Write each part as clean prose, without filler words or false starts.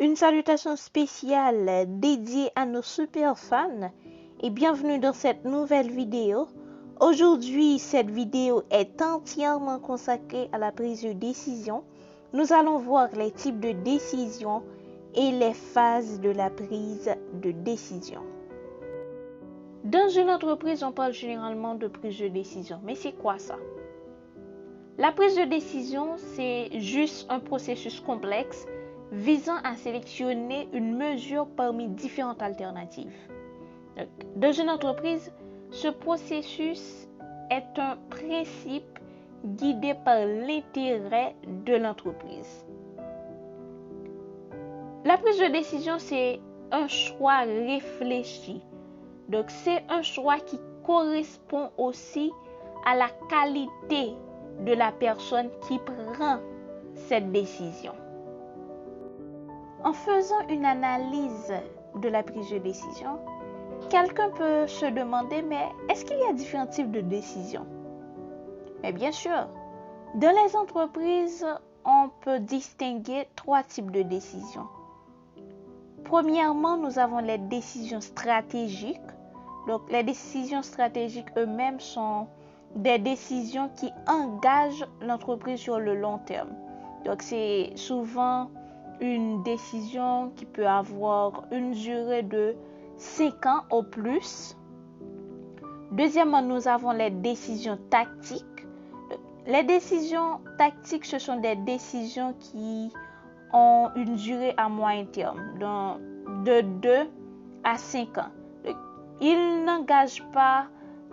Une salutation spéciale dédiée à nos super fans et bienvenue dans cette nouvelle vidéo. Aujourd'hui, cette vidéo est entièrement consacrée à la prise de décision. Nous allons voir les types de décisions et les phases de la prise de décision. Dans une entreprise, on parle généralement de prise de décision. Mais c'est quoi ça? La prise de décision, c'est juste un processus complexe visant à sélectionner une mesure parmi différentes alternatives. Dans une entreprise, ce processus est un principe guidé par l'intérêt de l'entreprise. La prise de décision, c'est un choix réfléchi. Donc, c'est un choix qui correspond aussi à la qualité de la personne qui prend cette décision. En faisant une analyse de la prise de décision, quelqu'un peut se demander, mais est-ce qu'il y a différents types de décisions? Mais bien sûr, dans les entreprises, on peut distinguer trois types de décisions. Premièrement, nous avons les décisions stratégiques. Donc, les décisions stratégiques eux-mêmes sont des décisions qui engagent l'entreprise sur le long terme. Donc, c'est souvent une décision qui peut avoir une durée de 5 ans au plus. Deuxièmement, nous avons les décisions tactiques. Les décisions tactiques, ce sont des décisions qui ont une durée à moyen terme, de 2 à 5 ans. Ils n'engagent pas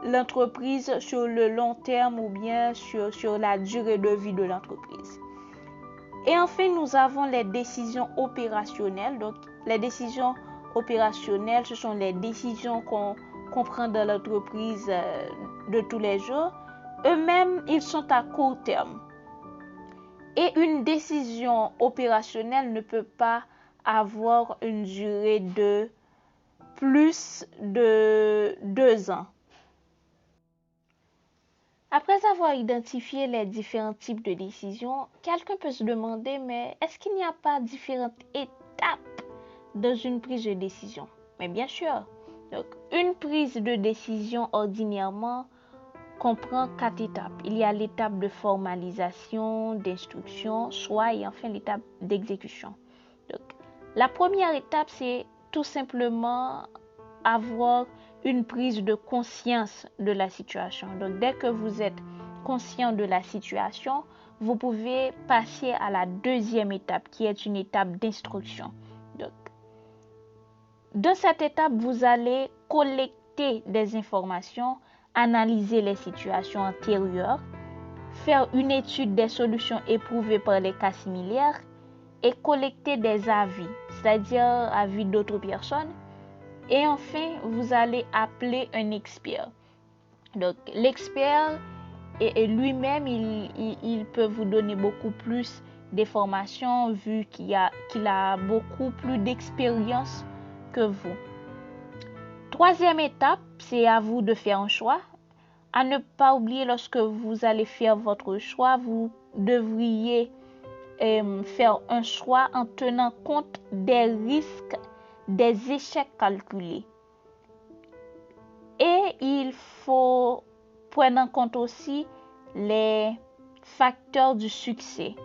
l'entreprise sur le long terme ou bien sur la durée de vie de l'entreprise. Et enfin, nous avons les décisions opérationnelles. Donc, les décisions opérationnelles, ce sont les décisions qu'on prend dans l'entreprise de tous les jours. Eux-mêmes, ils sont à court terme. Et une décision opérationnelle ne peut pas avoir une durée de plus de 2 ans. Après avoir identifié les différents types de décisions, quelqu'un peut se demander, mais est-ce qu'il n'y a pas différentes étapes dans une prise de décision? Mais bien sûr. Donc, une prise de décision ordinairement comprend 4 étapes. Il y a l'étape de formalisation, d'instruction, choix et enfin l'étape d'exécution. Donc, la première étape, c'est tout simplement avoir une prise de conscience de la situation. Donc, dès que vous êtes conscient de la situation, vous pouvez passer à la deuxième étape, qui est une étape d'instruction. Donc, dans cette étape, vous allez collecter des informations, analyser les situations antérieures, faire une étude des solutions éprouvées par les cas similaires et collecter des avis, c'est-à-dire avis d'autres personnes. Et enfin, vous allez appeler un expert. Donc, l'expert lui-même, il peut vous donner beaucoup plus d'informations vu qu'il a beaucoup plus d'expérience que vous. Troisième étape, c'est à vous de faire un choix. À ne pas oublier, lorsque vous allez faire votre choix, vous devriez faire un choix en tenant compte des risques, des échecs calculés. Et il faut prendre en compte aussi les facteurs du succès.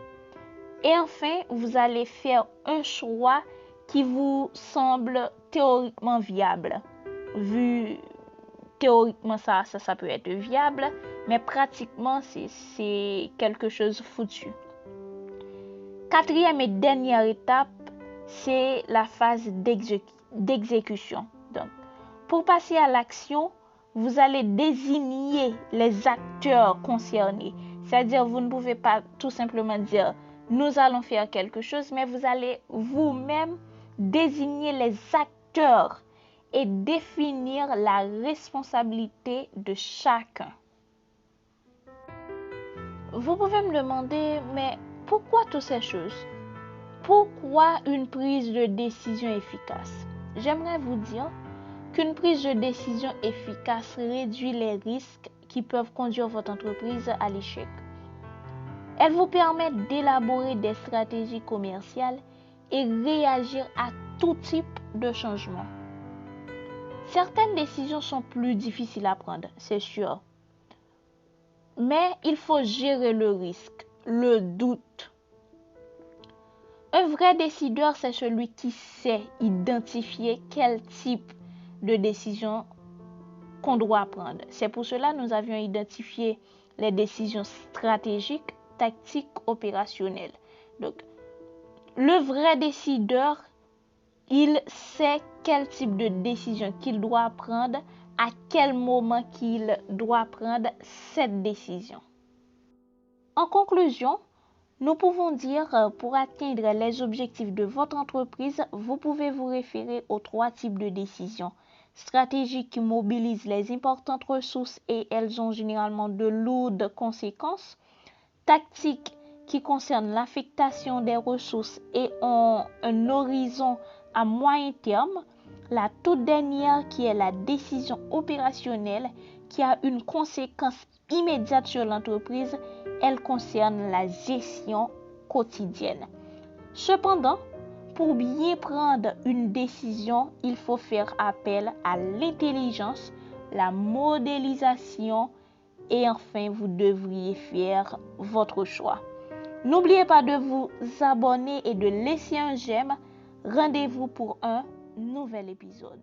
Et enfin, vous allez faire un choix qui vous semble théoriquement viable. Vu théoriquement, ça peut être viable, mais pratiquement, c'est quelque chose foutu. Quatrième et dernière étape, c'est la phase d'exécution. Donc, pour passer à l'action, vous allez désigner les acteurs concernés. C'est-à-dire, vous ne pouvez pas tout simplement dire « nous allons faire quelque chose », mais vous allez vous-même désigner les acteurs et définir la responsabilité de chacun. Vous pouvez me demander, mais pourquoi toutes ces choses? Pourquoi une prise de décision efficace? J'aimerais vous dire qu'une prise de décision efficace réduit les risques qui peuvent conduire votre entreprise à l'échec. Elle vous permet d'élaborer des stratégies commerciales et réagir à tout type de changement. Certaines décisions sont plus difficiles à prendre, c'est sûr. Mais il faut gérer le risque, le doute. Un vrai décideur, c'est celui qui sait identifier quel type de décision qu'on doit prendre. C'est pour cela que nous avions identifié les décisions stratégiques, tactiques, opérationnelles. Donc, le vrai décideur, il sait quel type de décision qu'il doit prendre, à quel moment qu'il doit prendre cette décision. En conclusion, nous pouvons dire, pour atteindre les objectifs de votre entreprise, vous pouvez vous référer aux 3 types de décisions. Stratégiques qui mobilisent les importantes ressources et elles ont généralement de lourdes conséquences. Tactiques qui concernent l'affectation des ressources et ont un horizon à moyen terme. La toute dernière qui est la décision opérationnelle qui a une conséquence immédiate sur l'entreprise, elle concerne la gestion quotidienne. Cependant, pour bien prendre une décision, il faut faire appel à l'intelligence, la modélisation et enfin, vous devriez faire votre choix. N'oubliez pas de vous abonner et de laisser un j'aime. Rendez-vous pour un nouvel épisode.